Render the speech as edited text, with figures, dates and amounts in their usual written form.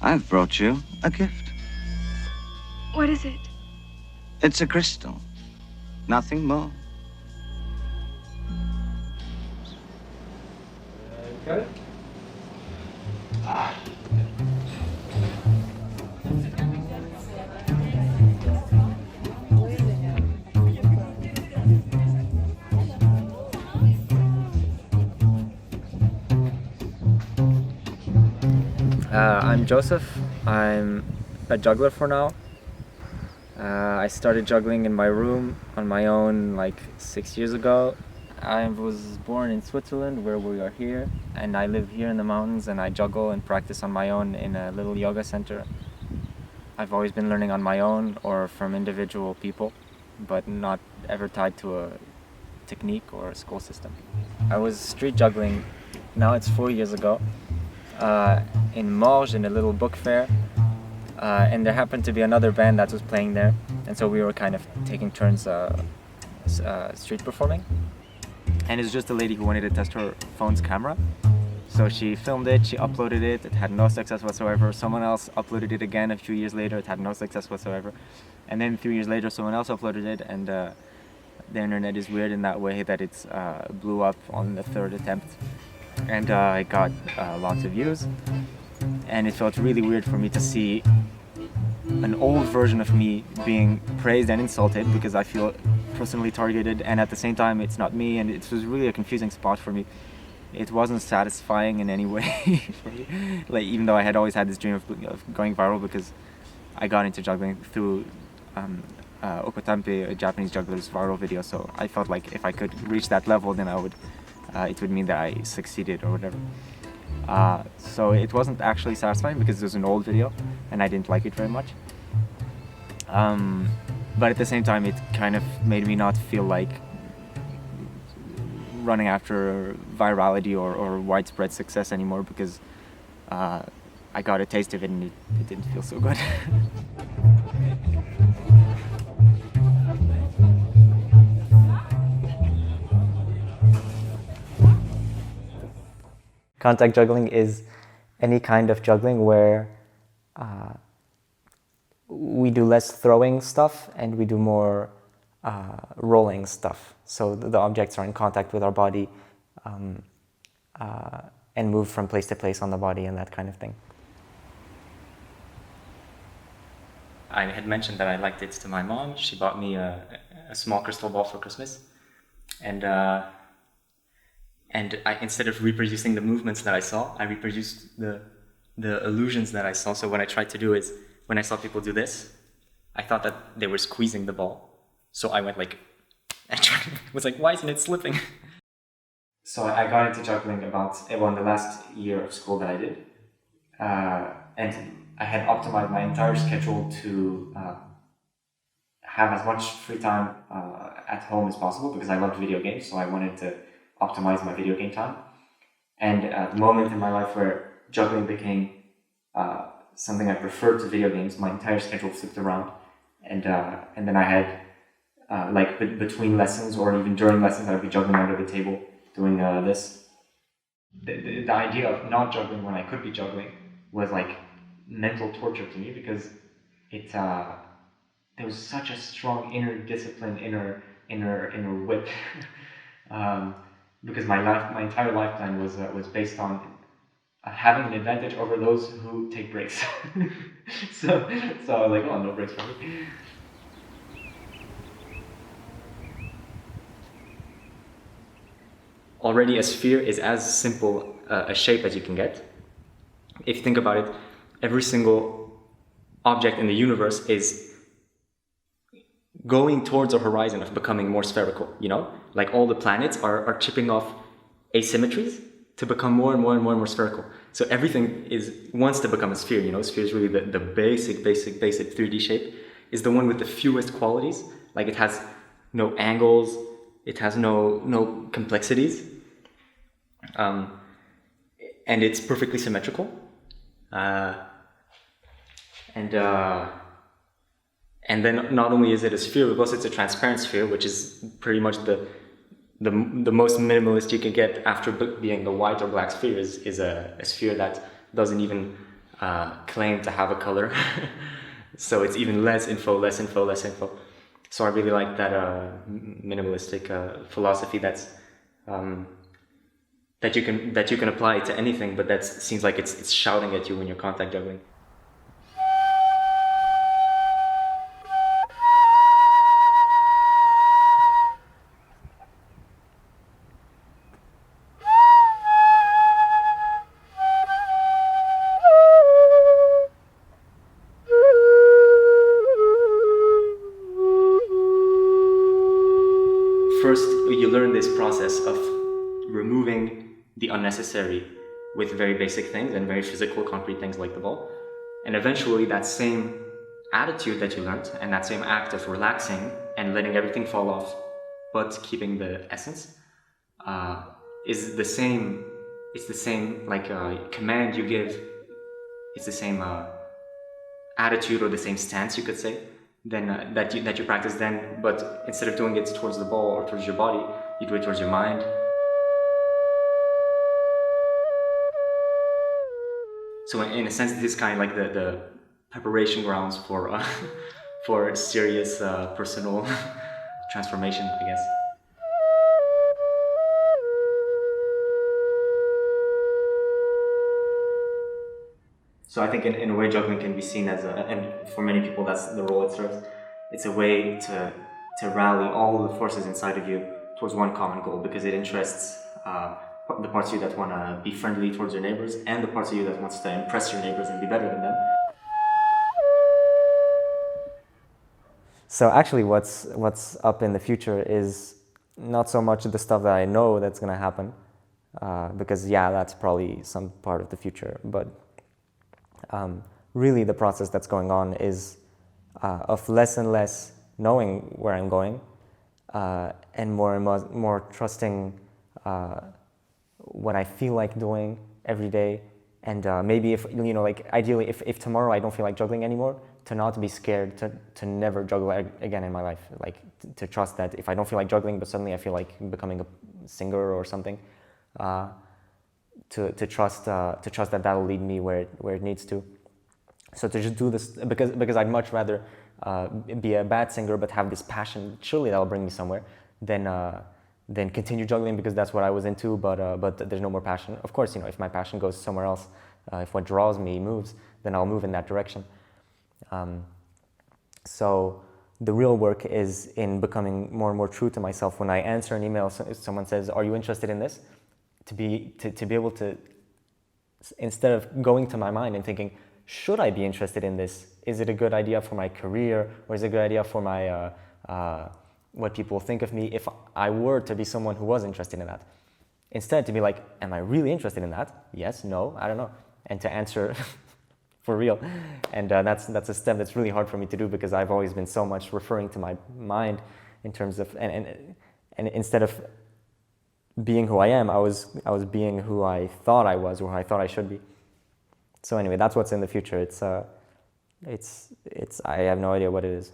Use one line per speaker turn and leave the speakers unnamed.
I've brought you a gift.
What is it?
It's a crystal. Nothing more.
Got it? I'm Joseph. I'm a juggler for now. I started juggling in my room on my own like 6 years ago. I was born in Switzerland, where we are here, and I live here in the mountains, and I juggle and practice on my own in a little yoga center. I've always been learning on my own or from individual people, but not ever tied to a technique or a school system. I was street juggling, now it's 4 years ago, in Morges in a little book fair, and there happened to be another band that was playing there, and so we were kind of taking turns street performing. And it's just a lady who wanted to test her phone's camera. So she filmed it, she uploaded it, it had no success whatsoever. Someone else uploaded it again a few years later, it had no success whatsoever. And then 3 years later, someone else uploaded it, and the internet is weird in that way that it's blew up on the third attempt. And it got lots of views. And it felt really weird for me to see an old version of me being praised and insulted, because I feel personally targeted, and at the same time it's not me, and it was really a confusing spot for me. It wasn't satisfying in any way for me. Like, even though I had always had this dream of going viral, because I got into juggling through Okotampe, a Japanese juggler's viral video, so I felt like if I could reach that level, then it would mean that I succeeded or whatever. So it wasn't actually satisfying because it was an old video and I didn't like it very much. But at the same time, it kind of made me not feel like running after virality or widespread success anymore, because I got a taste of it and it didn't feel so good. Contact juggling is any kind of juggling where we do less throwing stuff and we do more rolling stuff. So the objects are in contact with our body and move from place to place on the body and that kind of thing. I had mentioned that I liked it to my mom. She bought me a small crystal ball for Christmas. And instead of reproducing the movements that I saw, I reproduced the illusions that I saw. So what I tried to do is, when I saw people do this, I thought that they were squeezing the ball. So I went like, was like, why isn't it slipping? So I got into juggling in the last year of school that I did. And I had optimized my entire schedule to have as much free time at home as possible, because I loved video games, so I wanted to optimize my video game time. And at the moment in my life where juggling became something I preferred to video games, my entire schedule flipped around. And then I had, between lessons or even during lessons, I would be juggling under the table, doing this. The idea of not juggling when I could be juggling was like mental torture to me, because there was such a strong inner discipline, inner whip. Because my entire lifetime was based on having an advantage over those who take breaks. so I was like, oh, no breaks for me. Already a sphere is as simple a shape as you can get. If you think about it, every single object in the universe is going towards a horizon of becoming more spherical, you know? Like all the planets are chipping off asymmetries to become more and more spherical. So everything wants to become a sphere, you know? Sphere is really the basic 3D shape, is the one with the fewest qualities. Like it has no angles, it has no complexities. And it's perfectly symmetrical. And then not only is it a sphere, but also it's a transparent sphere, which is pretty much the most minimalist you can get after being the white or black sphere is a sphere that doesn't even claim to have a color. So it's even less info, less info, less info. So I really like that minimalistic philosophy that you can apply to anything, but that seems like it's shouting at you when you're contact juggling. First, you learn this process of removing the unnecessary with very basic things and very physical, concrete things like the ball. And eventually that same attitude that you learned and that same act of relaxing and letting everything fall off, but keeping the essence, is the same. It's the same like command you give. It's the same attitude or the same stance, you could say, then that you practice then. But instead of doing it towards the ball or towards your body, you do it towards your mind. So in a sense, this is kind of like the preparation grounds for for serious personal transformation, I guess. So I think in a way juggling can be seen as and for many people that's the role it serves. It's a way to rally all the forces inside of you towards one common goal, because it interests the parts of you that want to be friendly towards your neighbors and the parts of you that wants to impress your neighbors and be better than them. So actually what's up in the future is not so much the stuff that I know that's going to happen, because yeah, that's probably some part of the future, but really the process that's going on is of less and less knowing where I'm going, and more trusting what I feel like doing every day. And maybe if, you know, like ideally if tomorrow I don't feel like juggling anymore, to not be scared to never juggle again in my life. Like to trust that if I don't feel like juggling, but suddenly I feel like becoming a singer or something, to trust that that'll lead me where it needs to. So to just do this, because I'd much rather be a bad singer but have this passion, surely that'll bring me somewhere, than continue juggling because that's what I was into, but there's no more passion. Of course, you know, if my passion goes somewhere else, if what draws me moves, then I'll move in that direction. So the real work is in becoming more and more true to myself. When I answer an email, someone says, "Are you interested in this?" To be able to, instead of going to my mind and thinking, should I be interested in this? Is it a good idea for my career, or is it a good idea for my what people think of me if I were to be someone who was interested in that? Instead, to be like, am I really interested in that? Yes, no, I don't know. And to answer for real. And that's a step that's really hard for me to do, because I've always been so much referring to my mind in terms of, and instead of being who I am, I was being who I thought I was, or who I thought I should be. So anyway, that's what's in the future. It's I have no idea what it is.